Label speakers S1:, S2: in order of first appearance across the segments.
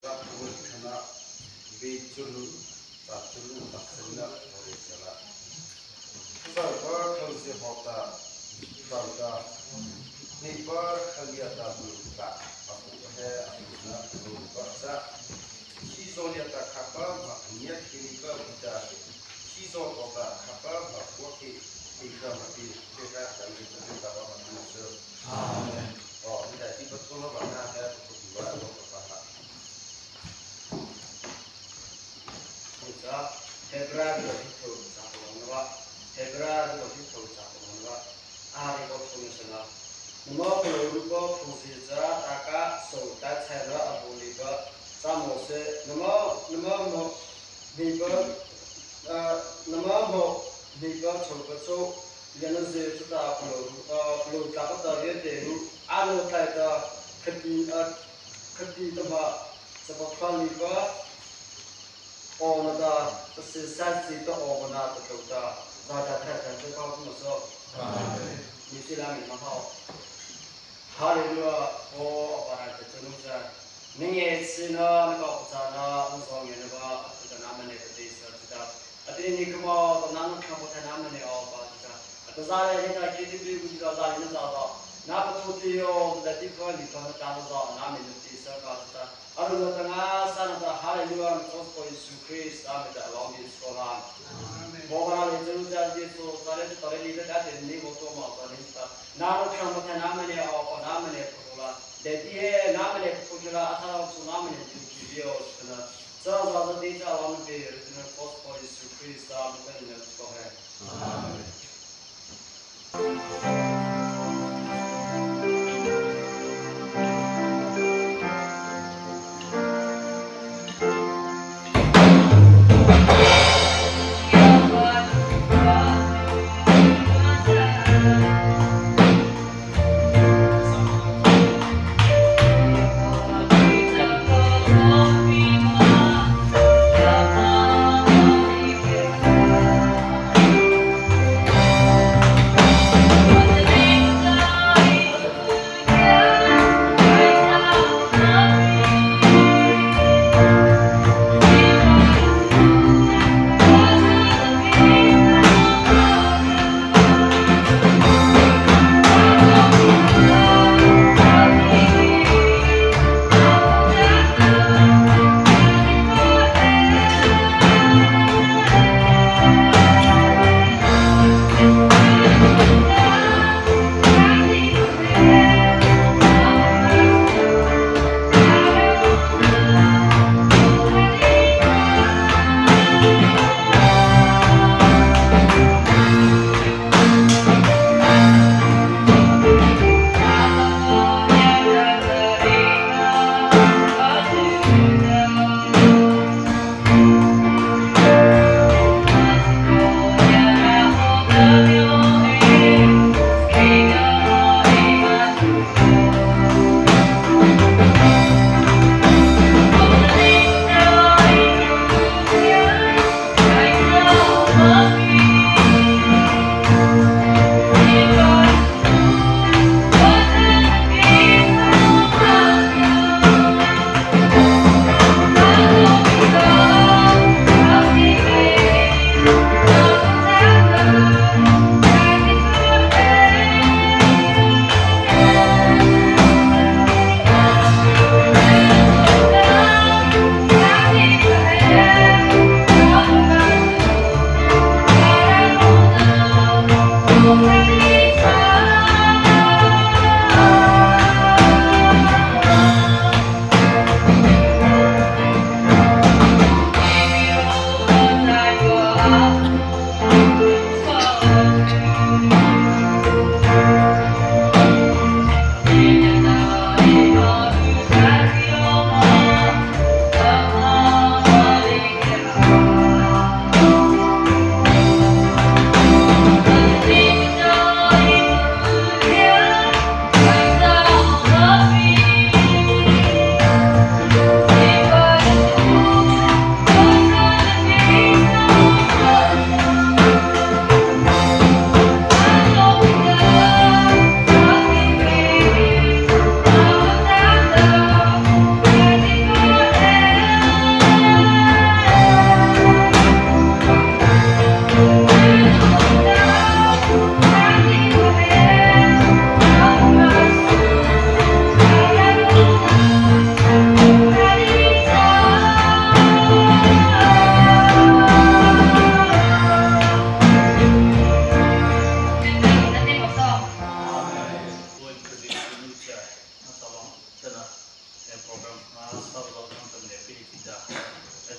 S1: Hallelujah.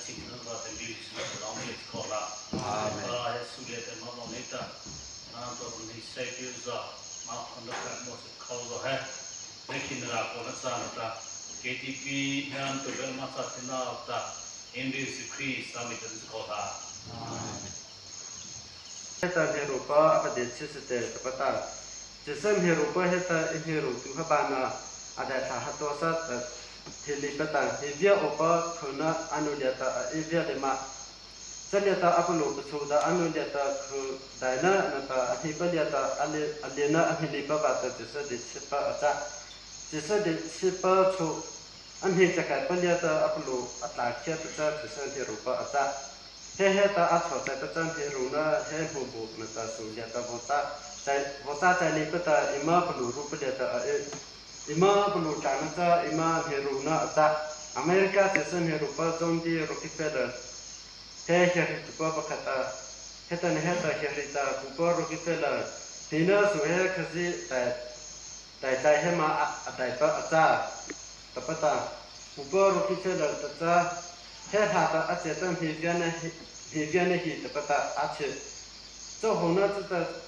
S1: สิ่งนั้นก็เป็นวิสุทธิ์เราไม่ขอละให้สุริยะแต่มาบอกนี่ตาตัวนี้ใช้พิวซ่ามาอันดับการมอสเขาก็ให้ไม่คิดรักคนนั้นสานตา KTP นั้นตัวเรื่องมาสักที่น่าตาอินเดียสิครีสามีตัวนี้ขอละ
S2: Heta Herupa apade chisite tapata jisam Herupa heta Heru tu habana ada sahato sat Hilipata hivya opa khuna anulyata evya lema Salyata apalo besuda anulyata khu daina nata hipalyata alena hilipa bata jisa de sipa aja jisa de sipa chu anhe jakai palyata apalo atlakya ta jisa Herupa aja Heta atho ta tan Heruna he hubu nata sulyata vota ta lipata ima pulu rupalyata Ima perlu tanah ima Heruna aja Amerika jason Herupa zondi Rockefeller he itu apa kata heta herita buka Rockefeller tina suhe kasi tai hema adai pa aja tapata buka Rockefeller aja he hata aja tan hiviane hi tapata aja so hona ta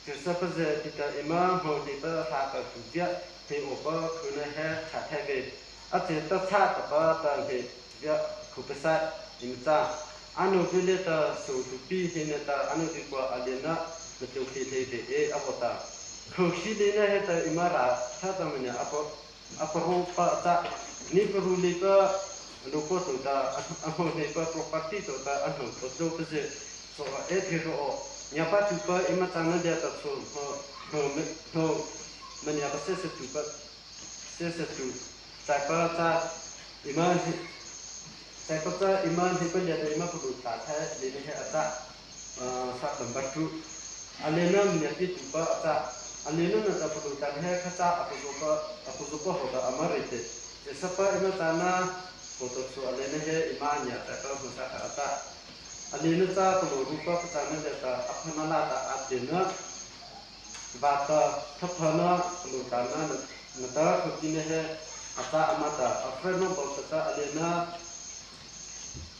S2: Siapa kita imam kita hata juga he opa kuna he chathage ate ta cha ta ta he ya khupasa imta anu pileta so tupi hineta anu dikwa alena betul he apota khoshi dena he ta imara tha ta manya apa rupa ta ni peruli ka loko to ta apa ne pa property to ta anu betul pese so hero nyapa tupa imatana dia ta so no Mania sesetu Saya iman hipan dia iman perlu tak ini ada sak lembar tu alena menyati tupa ada alena nak perlu tak kata aku suka hoda amar itu siapa iman tanah foto su alena imannya tak musa ada alena tak perlu rupa petana dia apa mana tak adena Bata thapana lutana nata khutine he ata amata afreno bolta alena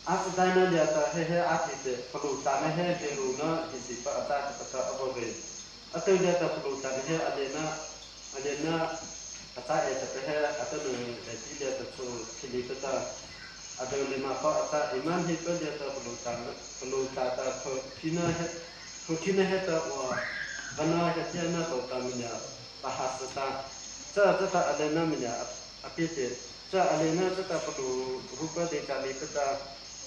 S2: asdaina diata he atite lutana he deruna hisipa ata ata abobe atu diata lutana he alena ata eta he ata nu diata so silipata ada lima pa ata iman he diata lutata khutine he ta Bana jatiana to tamina bahasa ta alena minya apite alena ta perlu rupa de kali peta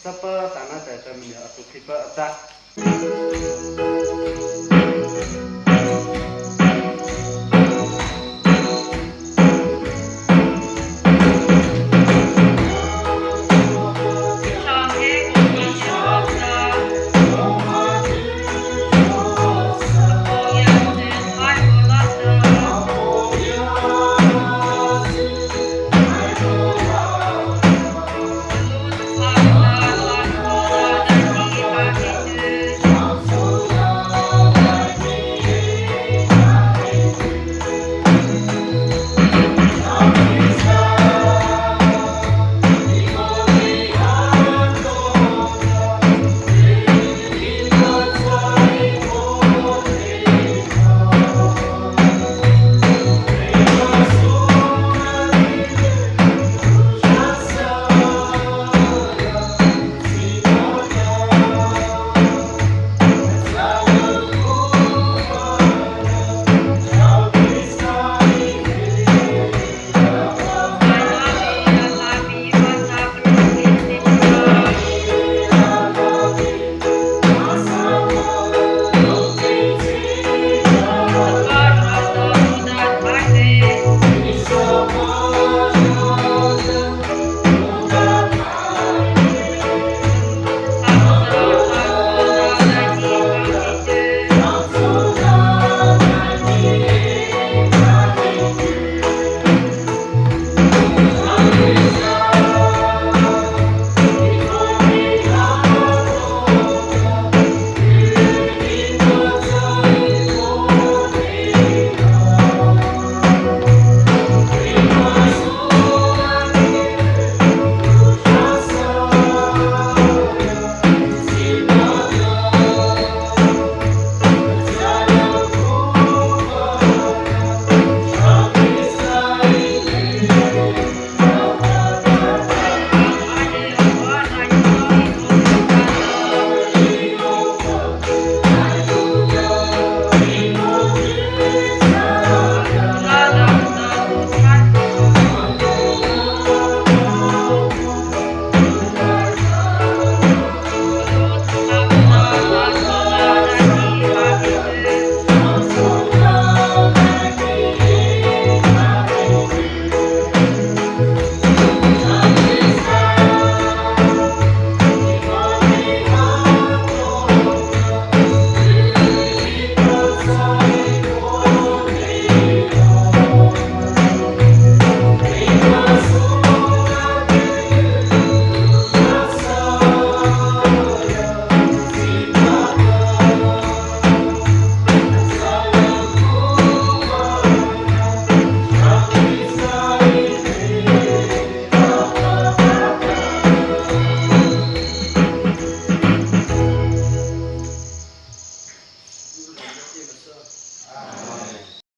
S2: sapa tanah ta minya atu kipa ta